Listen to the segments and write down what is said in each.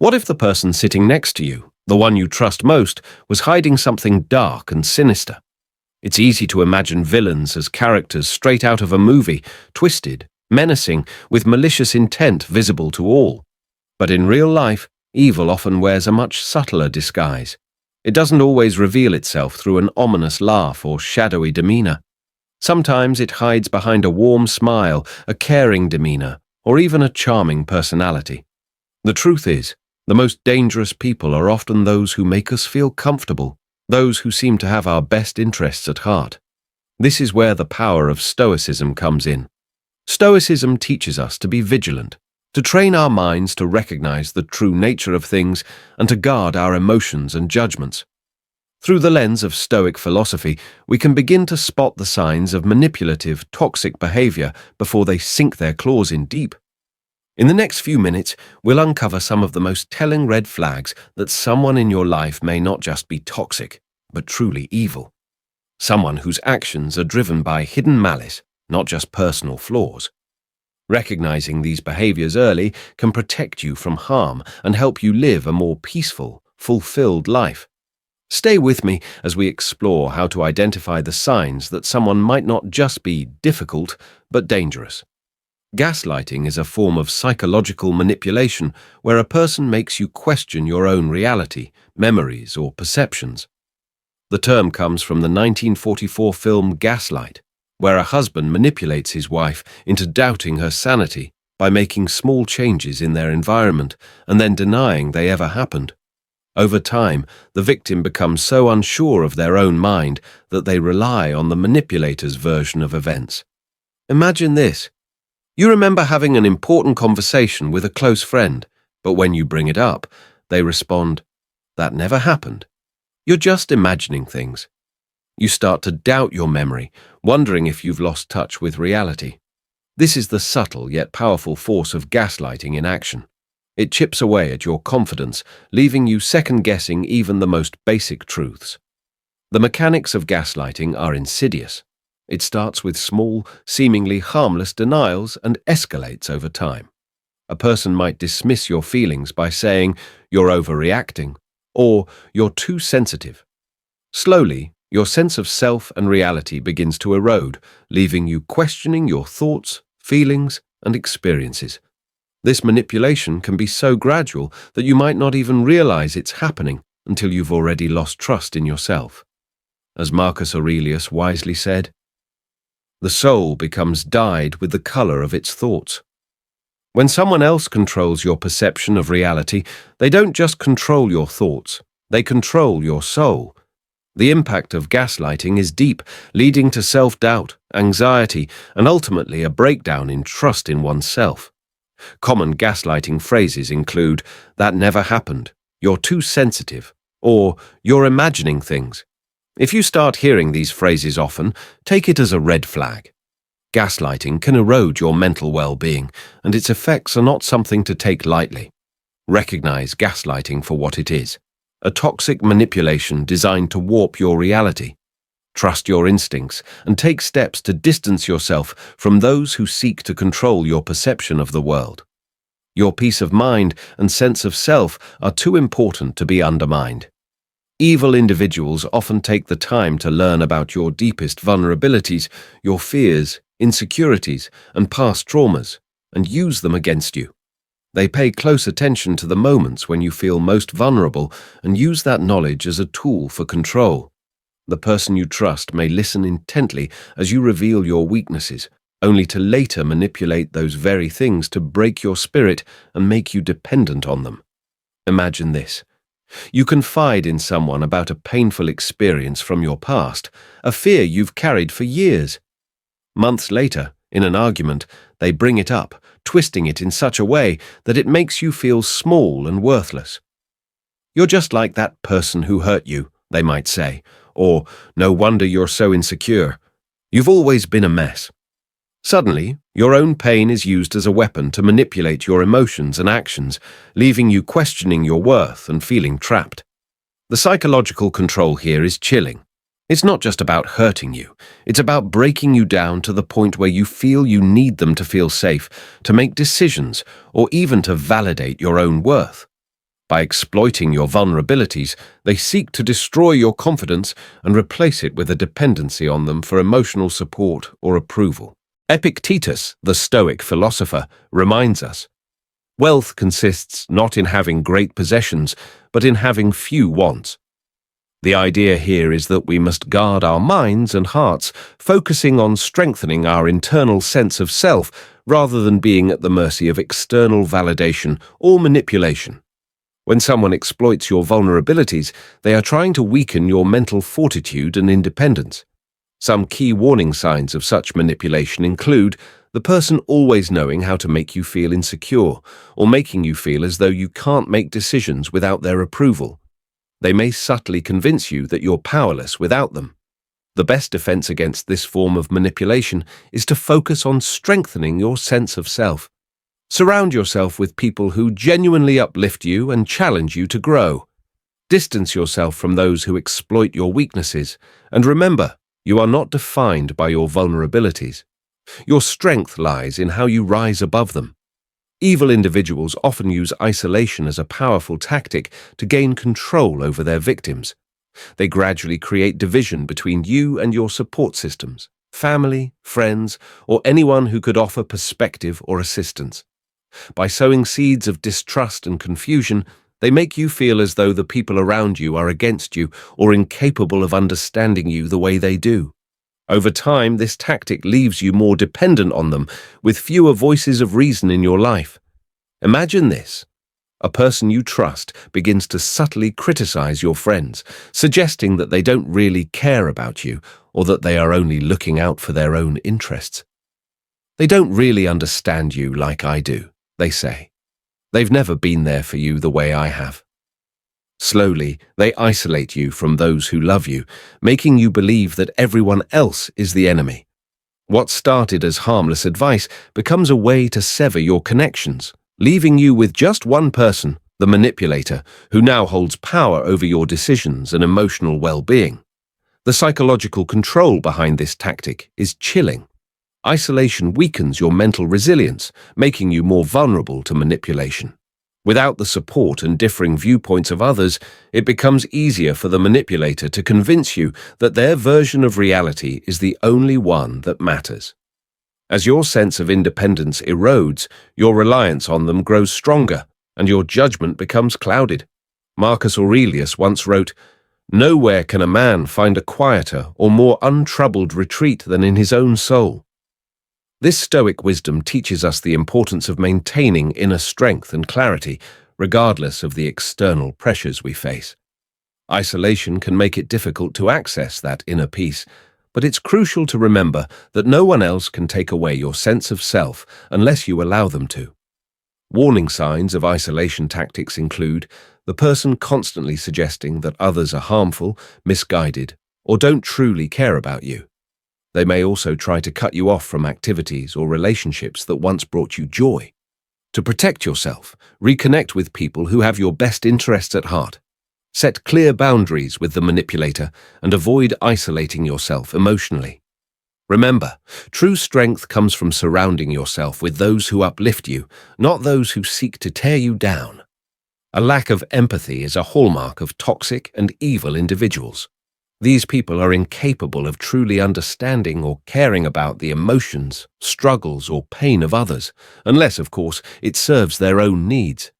What if the person sitting next to you, the one you trust most, was hiding something dark and sinister? It's easy to imagine villains as characters straight out of a movie, twisted, menacing, with malicious intent visible to all. But in real life, evil often wears a much subtler disguise. It doesn't always reveal itself through an ominous laugh or shadowy demeanor. Sometimes it hides behind a warm smile, a caring demeanor, or even a charming personality. The truth is, the most dangerous people are often those who make us feel comfortable, those who seem to have our best interests at heart. This is where the power of Stoicism comes in. Stoicism teaches us to be vigilant, to train our minds to recognize the true nature of things and to guard our emotions and judgments. Through the lens of Stoic philosophy, we can begin to spot the signs of manipulative, toxic behavior before they sink their claws in deep. In the next few minutes, we'll uncover some of the most telling red flags that someone in your life may not just be toxic, but truly evil. Someone whose actions are driven by hidden malice, not just personal flaws. Recognizing these behaviors early can protect you from harm and help you live a more peaceful, fulfilled life. Stay with me as we explore how to identify the signs that someone might not just be difficult, but dangerous. Gaslighting is a form of psychological manipulation where a person makes you question your own reality, memories, or perceptions. The term comes from the 1944 film Gaslight, where a husband manipulates his wife into doubting her sanity by making small changes in their environment and then denying they ever happened. Over time, the victim becomes so unsure of their own mind that they rely on the manipulator's version of events. Imagine this. You remember having an important conversation with a close friend, but when you bring it up, they respond, "That never happened. You're just imagining things." You start to doubt your memory, wondering if you've lost touch with reality. This is the subtle yet powerful force of gaslighting in action. It chips away at your confidence, leaving you second-guessing even the most basic truths. The mechanics of gaslighting are insidious. It starts with small, seemingly harmless denials and escalates over time. A person might dismiss your feelings by saying, "You're overreacting," or "You're too sensitive." Slowly, your sense of self and reality begins to erode, leaving you questioning your thoughts, feelings, and experiences. This manipulation can be so gradual that you might not even realize it's happening until you've already lost trust in yourself. As Marcus Aurelius wisely said, "The soul becomes dyed with the color of its thoughts." When someone else controls your perception of reality, they don't just control your thoughts, they control your soul. The impact of gaslighting is deep, leading to self-doubt, anxiety, and ultimately a breakdown in trust in oneself. Common gaslighting phrases include, "That never happened," "You're too sensitive," or "You're imagining things." If you start hearing these phrases often, take it as a red flag. Gaslighting can erode your mental well-being, and its effects are not something to take lightly. Recognize gaslighting for what it is: a toxic manipulation designed to warp your reality. Trust your instincts and take steps to distance yourself from those who seek to control your perception of the world. Your peace of mind and sense of self are too important to be undermined. Evil individuals often take the time to learn about your deepest vulnerabilities, your fears, insecurities, and past traumas, and use them against you. They pay close attention to the moments when you feel most vulnerable and use that knowledge as a tool for control. The person you trust may listen intently as you reveal your weaknesses, only to later manipulate those very things to break your spirit and make you dependent on them. Imagine this. You confide in someone about a painful experience from your past, a fear you've carried for years. Months later, in an argument, they bring it up, twisting it in such a way that it makes you feel small and worthless. "You're just like that person who hurt you," they might say, or "No wonder you're so insecure. You've always been a mess." Suddenly, your own pain is used as a weapon to manipulate your emotions and actions, leaving you questioning your worth and feeling trapped. The psychological control here is chilling. It's not just about hurting you, it's about breaking you down to the point where you feel you need them to feel safe, to make decisions, or even to validate your own worth. By exploiting your vulnerabilities, they seek to destroy your confidence and replace it with a dependency on them for emotional support or approval. Epictetus, the Stoic philosopher, reminds us, wealth consists not in having great possessions, but in having few wants. The idea here is that we must guard our minds and hearts, focusing on strengthening our internal sense of self rather than being at the mercy of external validation or manipulation. When someone exploits your vulnerabilities, they are trying to weaken your mental fortitude and independence. Some key warning signs of such manipulation include the person always knowing how to make you feel insecure or making you feel as though you can't make decisions without their approval. They may subtly convince you that you're powerless without them. The best defense against this form of manipulation is to focus on strengthening your sense of self. Surround yourself with people who genuinely uplift you and challenge you to grow. Distance yourself from those who exploit your weaknesses, and remember, you are not defined by your vulnerabilities. Your strength lies in how you rise above them. Evil individuals often use isolation as a powerful tactic to gain control over their victims. They gradually create division between you and your support systems, family, friends, or anyone who could offer perspective or assistance. By sowing seeds of distrust and confusion, they make you feel as though the people around you are against you or incapable of understanding you the way they do. Over time, this tactic leaves you more dependent on them, with fewer voices of reason in your life. Imagine this. A person you trust begins to subtly criticize your friends, suggesting that they don't really care about you or that they are only looking out for their own interests. They don't really understand you like I do, they say. They've never been there for you the way I have. Slowly, they isolate you from those who love you, making you believe that everyone else is the enemy. What started as harmless advice becomes a way to sever your connections, leaving you with just one person, the manipulator, who now holds power over your decisions and emotional well-being. The psychological control behind this tactic is chilling. Isolation weakens your mental resilience, making you more vulnerable to manipulation. Without the support and differing viewpoints of others, it becomes easier for the manipulator to convince you that their version of reality is the only one that matters. As your sense of independence erodes, your reliance on them grows stronger, and your judgment becomes clouded. Marcus Aurelius once wrote, "Nowhere can a man find a quieter or more untroubled retreat than in his own soul." This Stoic wisdom teaches us the importance of maintaining inner strength and clarity, regardless of the external pressures we face. Isolation can make it difficult to access that inner peace, but it's crucial to remember that no one else can take away your sense of self unless you allow them to. Warning signs of isolation tactics include the person constantly suggesting that others are harmful, misguided, or don't truly care about you. They may also try to cut you off from activities or relationships that once brought you joy. To protect yourself, reconnect with people who have your best interests at heart. Set clear boundaries with the manipulator and avoid isolating yourself emotionally. Remember, true strength comes from surrounding yourself with those who uplift you, not those who seek to tear you down. A lack of empathy is a hallmark of toxic and evil individuals. These people are incapable of truly understanding or caring about the emotions, struggles, or pain of others, unless, of course, it serves their own needs.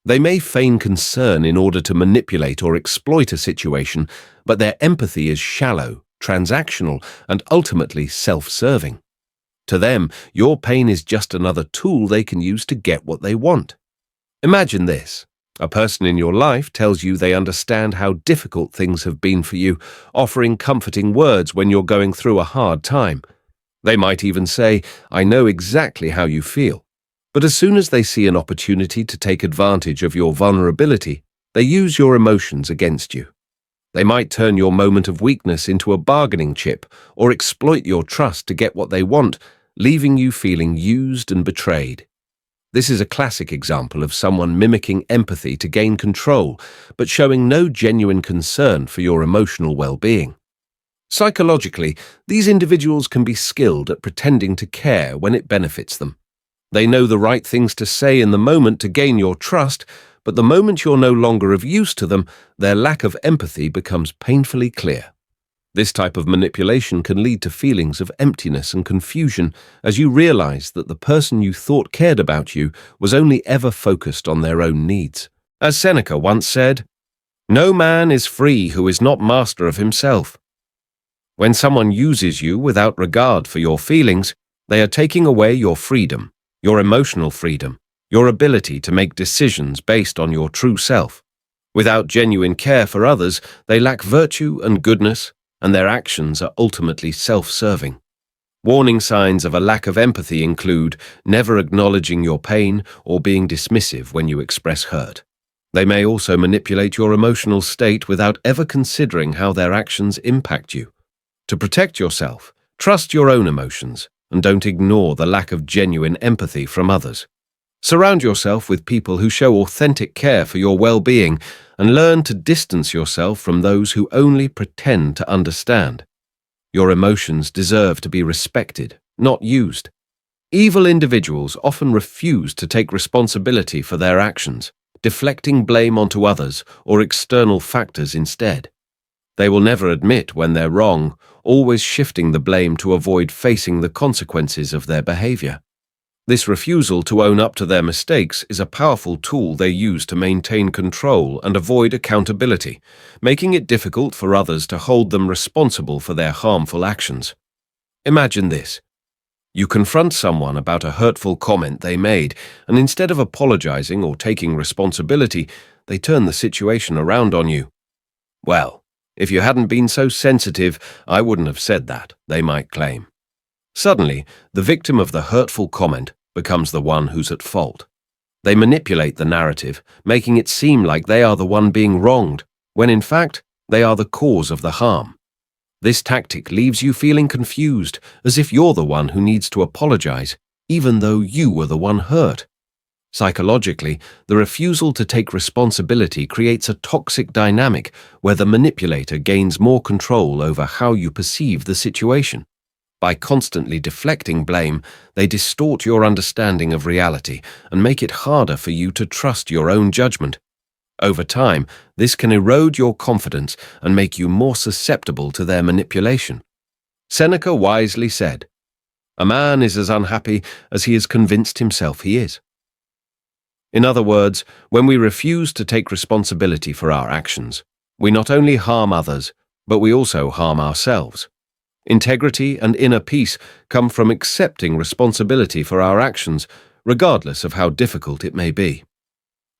They may feign concern in order to manipulate or exploit a situation, but their empathy is shallow, transactional, and ultimately self-serving. To them, your pain is just another tool they can use to get what they want. Imagine this. A person in your life tells you they understand how difficult things have been for you, offering comforting words when you're going through a hard time. They might even say, "I know exactly how you feel." But as soon as they see an opportunity to take advantage of your vulnerability, they use your emotions against you. They might turn your moment of weakness into a bargaining chip or exploit your trust to get what they want, leaving you feeling used and betrayed. This is a classic example of someone mimicking empathy to gain control, but showing no genuine concern for your emotional well-being. Psychologically, these individuals can be skilled at pretending to care when it benefits them. They know the right things to say in the moment to gain your trust, but the moment you're no longer of use to them, their lack of empathy becomes painfully clear. This type of manipulation can lead to feelings of emptiness and confusion as you realize that the person you thought cared about you was only ever focused on their own needs. As Seneca once said, "No man is free who is not master of himself." When someone uses you without regard for your feelings, they are taking away your freedom, your emotional freedom, your ability to make decisions based on your true self. Without genuine care for others, they lack virtue and goodness, and their actions are ultimately self-serving. Warning signs of a lack of empathy include never acknowledging your pain or being dismissive when you express hurt. They may also manipulate your emotional state without ever considering how their actions impact you. To protect yourself, trust your own emotions and don't ignore the lack of genuine empathy from others. Surround yourself with people who show authentic care for your well-being and learn to distance yourself from those who only pretend to understand. Your emotions deserve to be respected, not used. Evil individuals often refuse to take responsibility for their actions, deflecting blame onto others or external factors instead. They will never admit when they're wrong, always shifting the blame to avoid facing the consequences of their behavior. This refusal to own up to their mistakes is a powerful tool they use to maintain control and avoid accountability, making it difficult for others to hold them responsible for their harmful actions. Imagine this. You confront someone about a hurtful comment they made, and instead of apologizing or taking responsibility, they turn the situation around on you. "Well, if you hadn't been so sensitive, I wouldn't have said that," they might claim. Suddenly, the victim of the hurtful comment becomes the one who's at fault. They manipulate the narrative, making it seem like they are the one being wronged, when in fact, they are the cause of the harm. This tactic leaves you feeling confused, as if you're the one who needs to apologize, even though you were the one hurt. Psychologically, the refusal to take responsibility creates a toxic dynamic where the manipulator gains more control over how you perceive the situation. By constantly deflecting blame, they distort your understanding of reality and make it harder for you to trust your own judgment. Over time, this can erode your confidence and make you more susceptible to their manipulation. Seneca wisely said, "A man is as unhappy as he is convinced himself he is." In other words, when we refuse to take responsibility for our actions, we not only harm others, but we also harm ourselves. Integrity and inner peace come from accepting responsibility for our actions, regardless of how difficult it may be.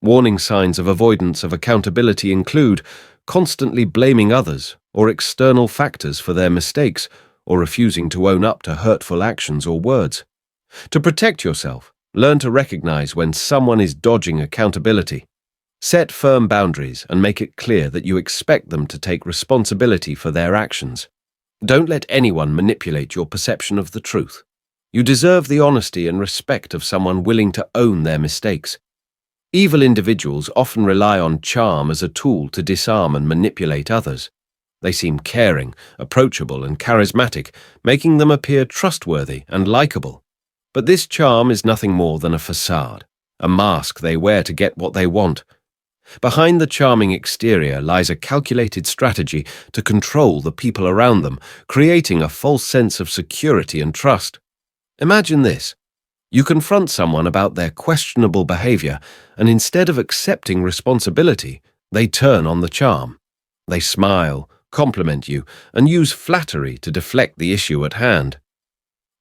Warning signs of avoidance of accountability include constantly blaming others or external factors for their mistakes, or refusing to own up to hurtful actions or words. To protect yourself, learn to recognize when someone is dodging accountability. Set firm boundaries and make it clear that you expect them to take responsibility for their actions. Don't let anyone manipulate your perception of the truth. You deserve the honesty and respect of someone willing to own their mistakes. Evil individuals often rely on charm as a tool to disarm and manipulate others. They seem caring, approachable, and charismatic, making them appear trustworthy and likable. But this charm is nothing more than a facade, a mask they wear to get what they want. Behind the charming exterior lies a calculated strategy to control the people around them, creating a false sense of security and trust. Imagine this. You confront someone about their questionable behavior, and instead of accepting responsibility, they turn on the charm. They smile, compliment you, and use flattery to deflect the issue at hand.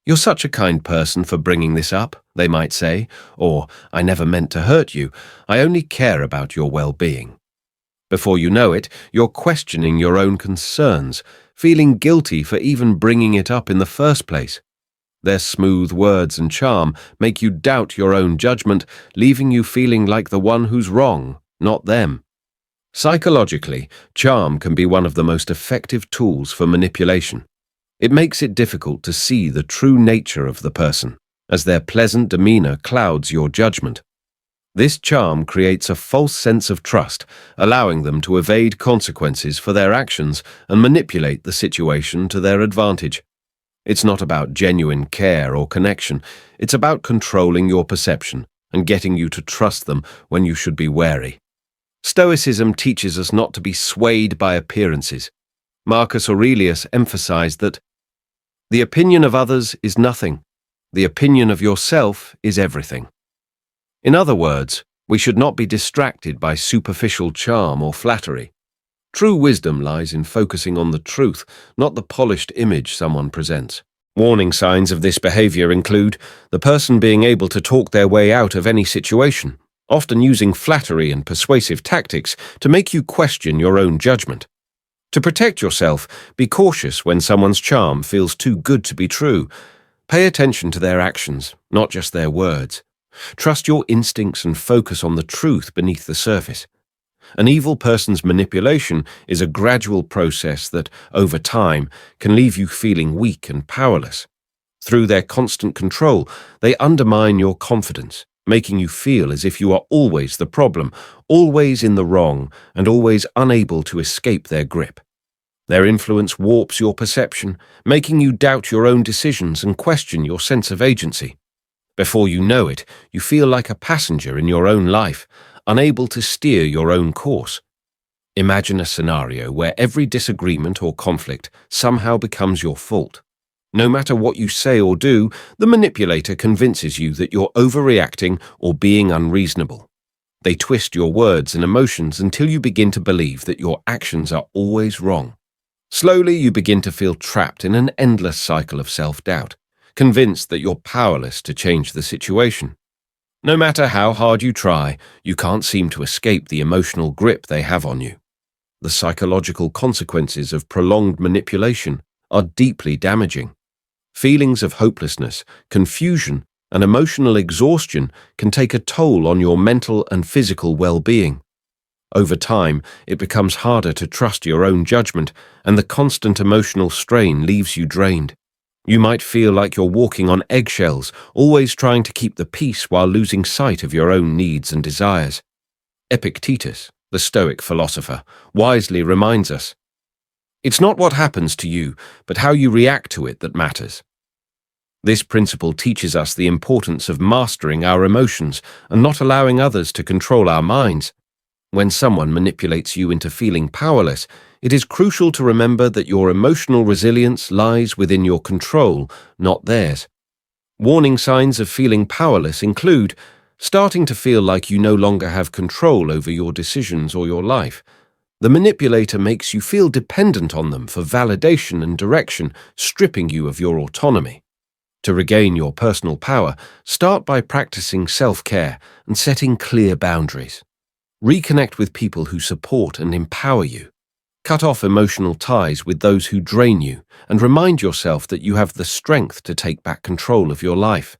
"You're such a kind person for bringing this up," they might say, or "I never meant to hurt you, I only care about your well-being." Before you know it, you're questioning your own concerns, feeling guilty for even bringing it up in the first place. Their smooth words and charm make you doubt your own judgment, leaving you feeling like the one who's wrong, not them. Psychologically, charm can be one of the most effective tools for manipulation. It makes it difficult to see the true nature of the person, as their pleasant demeanor clouds your judgment. This charm creates a false sense of trust, allowing them to evade consequences for their actions and manipulate the situation to their advantage. It's not about genuine care or connection, it's about controlling your perception, and getting you to trust them when you should be wary. Stoicism teaches us not to be swayed by appearances. Marcus Aurelius emphasized that the opinion of others is nothing. The opinion of yourself is everything. In other words, we should not be distracted by superficial charm or flattery. True wisdom lies in focusing on the truth, not the polished image someone presents. Warning signs of this behavior include the person being able to talk their way out of any situation, often using flattery and persuasive tactics to make you question your own judgment. To protect yourself, be cautious when someone's charm feels too good to be true. Pay attention to their actions, not just their words. Trust your instincts and focus on the truth beneath the surface. An evil person's manipulation is a gradual process that, over time, can leave you feeling weak and powerless. Through their constant control, they undermine your confidence, making you feel as if you are always the problem, always in the wrong, and always unable to escape their grip. Their influence warps your perception, making you doubt your own decisions and question your sense of agency. Before you know it, you feel like a passenger in your own life, unable to steer your own course. Imagine a scenario where every disagreement or conflict somehow becomes your fault. No matter what you say or do, the manipulator convinces you that you're overreacting or being unreasonable. They twist your words and emotions until you begin to believe that your actions are always wrong. Slowly, you begin to feel trapped in an endless cycle of self-doubt, convinced that you're powerless to change the situation. No matter how hard you try, you can't seem to escape the emotional grip they have on you. The psychological consequences of prolonged manipulation are deeply damaging. Feelings of hopelessness, confusion, and emotional exhaustion can take a toll on your mental and physical well-being. Over time, it becomes harder to trust your own judgment, and the constant emotional strain leaves you drained. You might feel like you're walking on eggshells, always trying to keep the peace while losing sight of your own needs and desires. Epictetus, the Stoic philosopher, wisely reminds us, "It's not what happens to you, but how you react to it that matters." This principle teaches us the importance of mastering our emotions and not allowing others to control our minds. When someone manipulates you into feeling powerless, it is crucial to remember that your emotional resilience lies within your control, not theirs. Warning signs of feeling powerless include starting to feel like you no longer have control over your decisions or your life. The manipulator makes you feel dependent on them for validation and direction, stripping you of your autonomy. To regain your personal power, start by practicing self-care and setting clear boundaries. Reconnect with people who support and empower you. Cut off emotional ties with those who drain you and remind yourself that you have the strength to take back control of your life.